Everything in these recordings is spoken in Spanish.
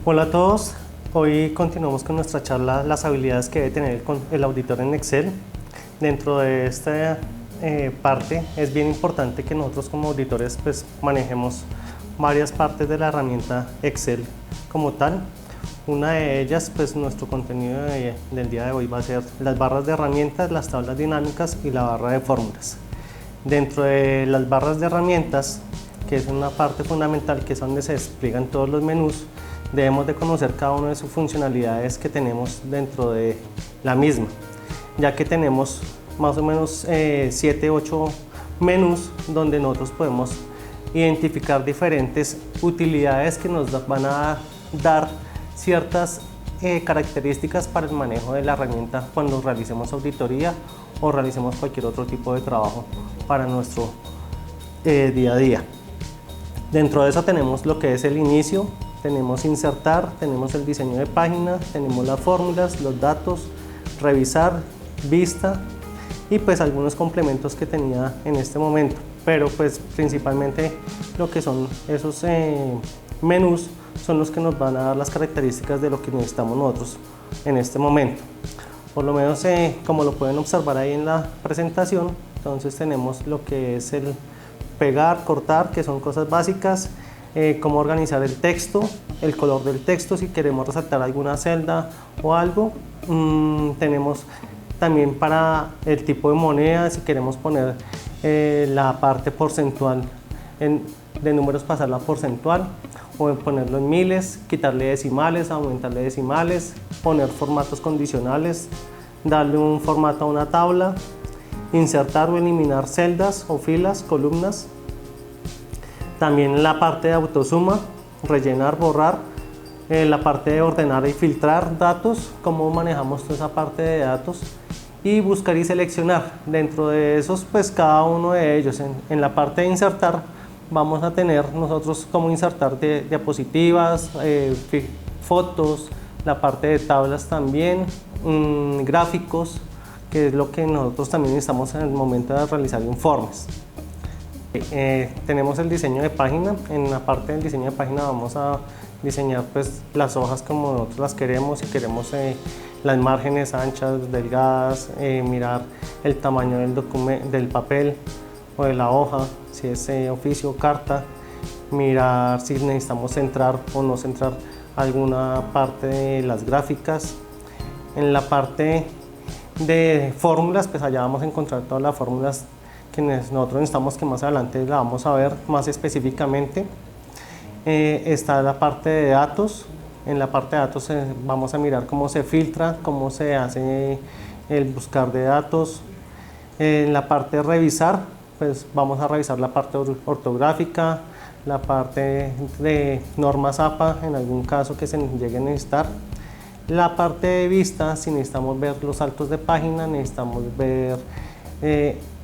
Hola a todos, hoy continuamos con nuestra charla las habilidades que debe tener el auditor en Excel. Dentro de esta parte es bien importante que nosotros como auditores pues manejemos varias partes de la herramienta Excel como tal. Una de ellas, pues nuestro contenido del día de hoy va a ser las barras de herramientas, las tablas dinámicas y la barra de fórmulas. Dentro de las barras de herramientas, que es una parte fundamental, que es donde se despliegan todos los menús, debemos de conocer cada una de sus funcionalidades que tenemos dentro de la misma, ya que tenemos más o menos 7-8 menús donde nosotros podemos identificar diferentes utilidades que nos van a dar ciertas características para el manejo de la herramienta cuando realicemos auditoría o realicemos cualquier otro tipo de trabajo para nuestro día a día. Dentro de eso tenemos lo que es el inicio, tenemos insertar, tenemos el diseño de página, tenemos las fórmulas, los datos, revisar, vista y pues algunos complementos que tenía en este momento, pero pues principalmente lo que son esos menús son los que nos van a dar las características de lo que necesitamos nosotros en este momento. Por lo menos como lo pueden observar ahí en la presentación, entonces tenemos lo que es el pegar, cortar, que son cosas básicas, cómo organizar el texto, el color del texto si queremos resaltar alguna celda o algo. Tenemos también para el tipo de moneda, si queremos poner la parte porcentual de números, pasarla a porcentual o ponerlo en miles, quitarle decimales, aumentarle decimales, poner formatos condicionales, darle un formato a una tabla, insertar o eliminar celdas o filas, columnas. También la parte de autosuma, rellenar, borrar, la parte de ordenar y filtrar datos, cómo manejamos toda esa parte de datos, y buscar y seleccionar. Dentro de esos, pues cada uno de ellos, en la parte de insertar, vamos a tener nosotros cómo insertar diapositivas, fotos, la parte de tablas también, gráficos, que es lo que nosotros también necesitamos en el momento de realizar informes. Tenemos el diseño de página. En la parte del diseño de página vamos a diseñar pues las hojas como nosotros las queremos. Si queremos las márgenes anchas, delgadas, mirar el tamaño del papel o de la hoja, si es oficio o carta, mirar si necesitamos centrar o no centrar alguna parte de las gráficas. En la parte de fórmulas, pues allá vamos a encontrar todas las fórmulas que nosotros necesitamos, que más adelante la vamos a ver más específicamente. Está la parte de datos. En la parte de datos vamos a mirar cómo se filtra, cómo se hace el buscar de datos. En la parte de revisar, pues vamos a revisar la parte ortográfica, la parte de normas APA en algún caso que se llegue a necesitar. La parte de vista, si necesitamos ver los saltos de página, necesitamos ver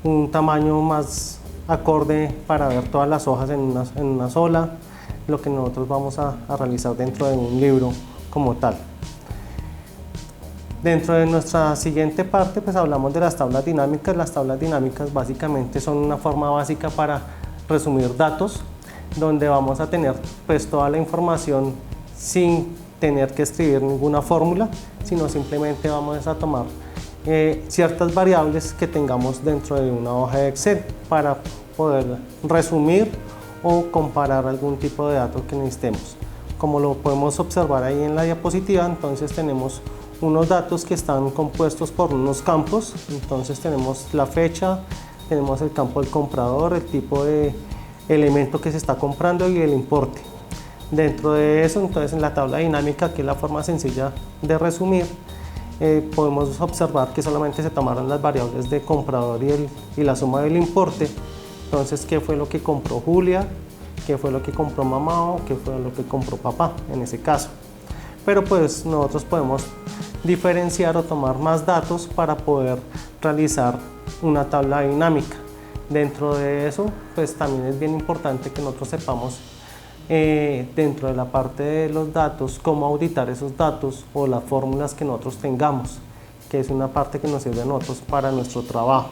un tamaño más acorde para ver todas las hojas en una sola, lo que nosotros vamos a realizar dentro de un libro como tal. Dentro de nuestra siguiente parte, pues hablamos de las tablas dinámicas. Las tablas dinámicas básicamente son una forma básica para resumir datos, donde vamos a tener pues toda la información sin tener que escribir ninguna fórmula, sino simplemente vamos a tomar ciertas variables que tengamos dentro de una hoja de Excel para poder resumir o comparar algún tipo de datos que necesitemos. Como lo podemos observar ahí en la diapositiva, entonces tenemos unos datos que están compuestos por unos campos. Entonces tenemos la fecha, tenemos el campo del comprador, el tipo de elemento que se está comprando y el importe. Dentro de eso, entonces en la tabla dinámica, que es la forma sencilla de resumir, podemos observar que solamente se tomaron las variables de comprador y la suma del importe. Entonces, ¿qué fue lo que compró Julia? ¿Qué fue lo que compró mamá? ¿O qué fue lo que compró papá en ese caso? Pero pues nosotros podemos diferenciar o tomar más datos para poder realizar una tabla dinámica. Dentro de eso, pues también es bien importante que nosotros sepamos dentro de la parte de los datos, cómo auditar esos datos o las fórmulas que nosotros tengamos, que es una parte que nos sirve a nosotros para nuestro trabajo.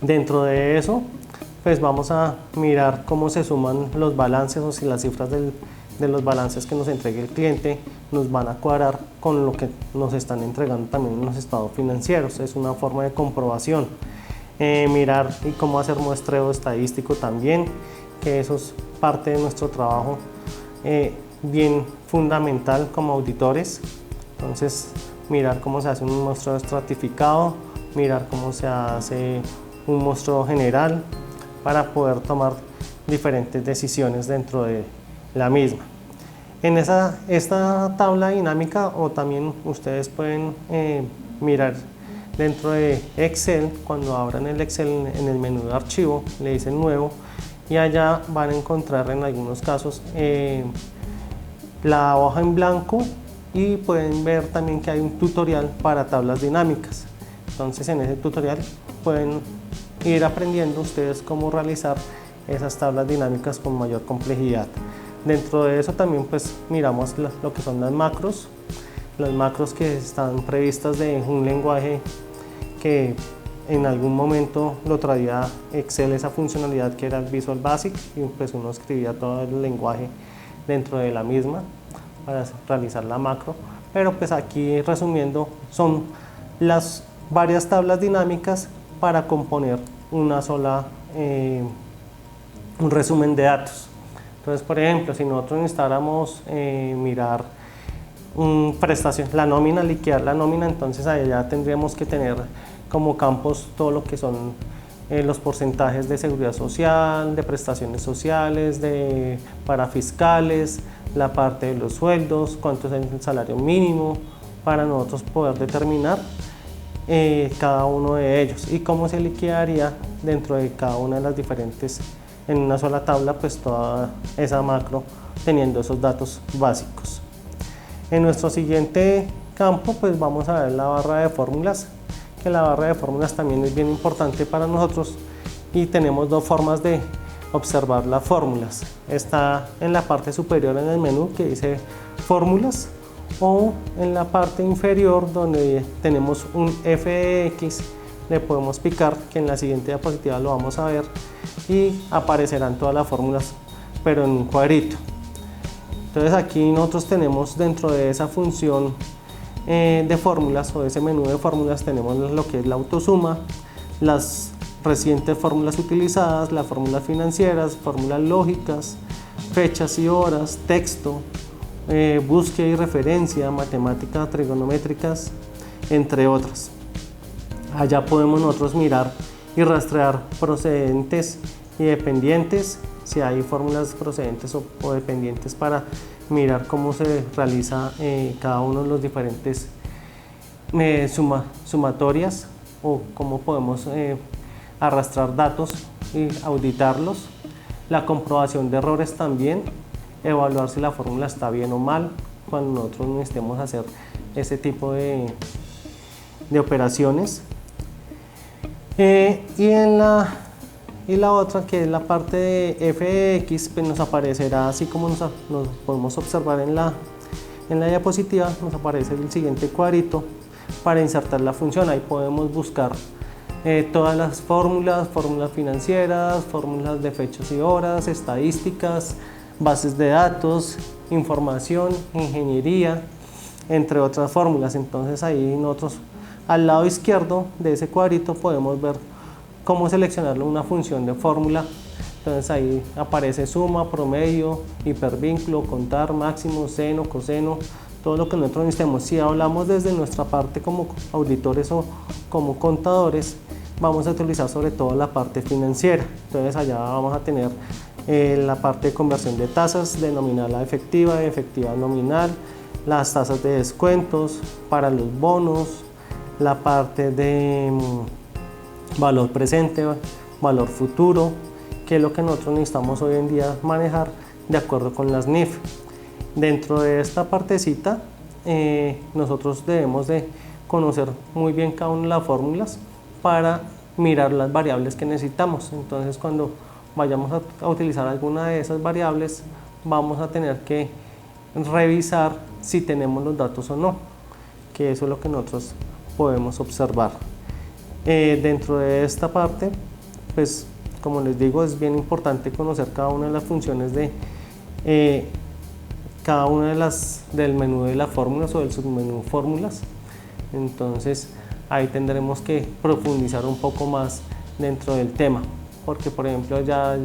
Dentro de eso, pues vamos a mirar cómo se suman los balances o si las cifras de los balances que nos entregue el cliente nos van a cuadrar con lo que nos están entregando también en los estados financieros. Es una forma de comprobación. Mirar y cómo hacer muestreo estadístico también, que eso es parte de nuestro trabajo bien fundamental como auditores. Entonces, mirar cómo se hace un muestreo estratificado, mirar cómo se hace un muestreo general para poder tomar diferentes decisiones dentro de la misma. En esta tabla dinámica, o también ustedes pueden mirar dentro de Excel, cuando abran el Excel en el menú de archivo, le dicen nuevo y allá van a encontrar en algunos casos la hoja en blanco y pueden ver también que hay un tutorial para tablas dinámicas. Entonces en ese tutorial pueden ir aprendiendo ustedes cómo realizar esas tablas dinámicas con mayor complejidad. Dentro de eso también pues miramos lo que son las macros que están previstas de un lenguaje que en algún momento lo traía Excel, esa funcionalidad que era el Visual Basic, y pues uno escribía todo el lenguaje dentro de la misma para realizar la macro. Pero pues aquí resumiendo son las varias tablas dinámicas para componer una sola, un resumen de datos. Entonces, por ejemplo, si nosotros necesitáramos mirar prestación, la nómina, liquidar la nómina, entonces allá tendríamos que tener como campos todo lo que son los porcentajes de seguridad social, de prestaciones sociales, para fiscales, la parte de los sueldos, cuánto es el salario mínimo, para nosotros poder determinar cada uno de ellos y cómo se liquidaría dentro de cada una de las diferentes, en una sola tabla, pues toda esa macro teniendo esos datos básicos. En nuestro siguiente campo pues vamos a ver la barra de fórmulas, que la barra de fórmulas también es bien importante para nosotros y tenemos dos formas de observar las fórmulas. Está en la parte superior en el menú que dice fórmulas, o en la parte inferior donde tenemos un f de x, le podemos picar, que en la siguiente diapositiva lo vamos a ver, y aparecerán todas las fórmulas pero en un cuadrito. Entonces aquí nosotros tenemos dentro de esa función de fórmulas, o de ese menú de fórmulas, tenemos lo que es la autosuma, las recientes fórmulas utilizadas, las fórmulas financieras, fórmulas lógicas, fechas y horas, texto, búsqueda y referencia, matemáticas trigonométricas, entre otras. Allá podemos nosotros mirar y rastrear procedentes y dependientes, si hay fórmulas procedentes o dependientes, para mirar cómo se realiza cada uno de los diferentes sumatorias, o cómo podemos arrastrar datos y auditarlos. La comprobación de errores también, evaluar si la fórmula está bien o mal cuando nosotros necesitemos hacer ese tipo de operaciones. Y la otra, que es la parte de fx, pues nos aparecerá así como nos podemos observar en la diapositiva. Nos aparece el siguiente cuadrito para insertar la función. Ahí podemos buscar todas las fórmulas financieras, fórmulas de fechas y horas, estadísticas, bases de datos, información, ingeniería, entre otras fórmulas. Entonces ahí nosotros al lado izquierdo de ese cuadrito podemos ver cómo seleccionar una función de fórmula. Entonces ahí aparece suma, promedio, hipervínculo, contar, máximo, seno, coseno, todo lo que nosotros necesitemos. Si hablamos desde nuestra parte como auditores o como contadores, vamos a utilizar sobre todo la parte financiera. Entonces allá vamos a tener la parte de conversión de tasas, de nominal a efectiva, de efectiva a nominal, las tasas de descuentos para los bonos, la parte de valor presente, valor futuro, que es lo que nosotros necesitamos hoy en día manejar de acuerdo con las NIF. Dentro de esta partecita nosotros debemos de conocer muy bien cada una de las fórmulas para mirar las variables que necesitamos. Entonces cuando vayamos a utilizar alguna de esas variables, vamos a tener que revisar si tenemos los datos o no, que eso es lo que nosotros podemos observar. Dentro de esta parte, pues como les digo, es bien importante conocer cada una de las funciones de cada una del menú de las fórmulas o del submenú fórmulas. Entonces ahí tendremos que profundizar un poco más dentro del tema, porque por ejemplo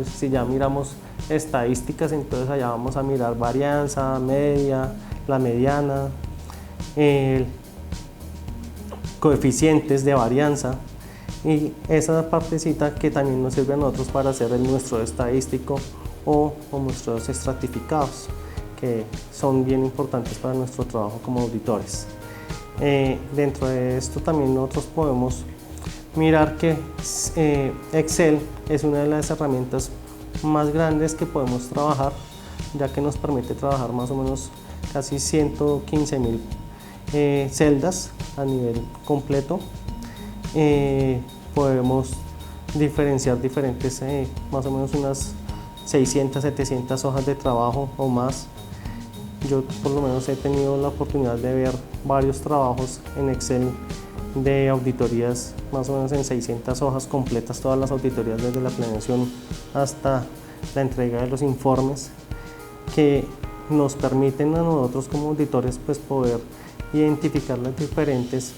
si ya miramos estadísticas, entonces allá vamos a mirar varianza, media, la mediana, coeficientes de varianza, y esa partecita que también nos sirve a nosotros para hacer el muestreo estadístico o muestreos estratificados, que son bien importantes para nuestro trabajo como auditores. Dentro de esto también nosotros podemos mirar que Excel es una de las herramientas más grandes que podemos trabajar, ya que nos permite trabajar más o menos casi 115.000 celdas a nivel completo. Podemos diferenciar diferentes, más o menos unas 600, 700 hojas de trabajo o más. Yo por lo menos he tenido la oportunidad de ver varios trabajos en Excel de auditorías, más o menos en 600 hojas completas, todas las auditorías desde la planeación hasta la entrega de los informes, que nos permiten a nosotros como auditores pues poder identificar los diferentes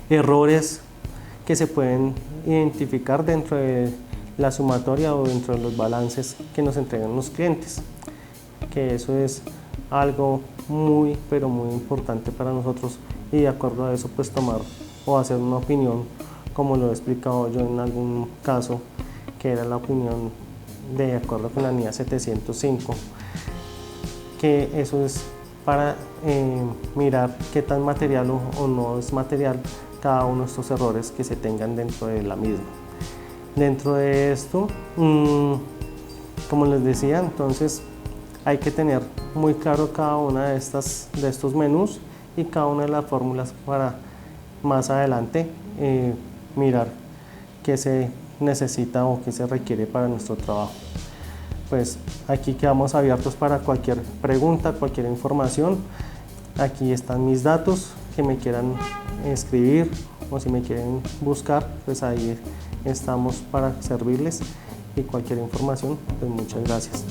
errores que se pueden identificar dentro de la sumatoria o dentro de los balances que nos entregan los clientes, que eso es algo muy pero muy importante para nosotros, y de acuerdo a eso pues tomar o hacer una opinión, como lo he explicado yo en algún caso, que era la opinión de acuerdo con la NIA 705, que eso es para mirar qué tan material o no es material cada uno de estos errores que se tengan dentro de la misma. Dentro de esto, como les decía, entonces hay que tener muy claro cada una de estos menús y cada una de las fórmulas para más adelante mirar qué se necesita o qué se requiere para nuestro trabajo. Pues aquí quedamos abiertos para cualquier pregunta, cualquier información. Aquí están mis datos, que me quieran escribir o si me quieren buscar, pues ahí estamos para servirles, y cualquier información, pues muchas gracias.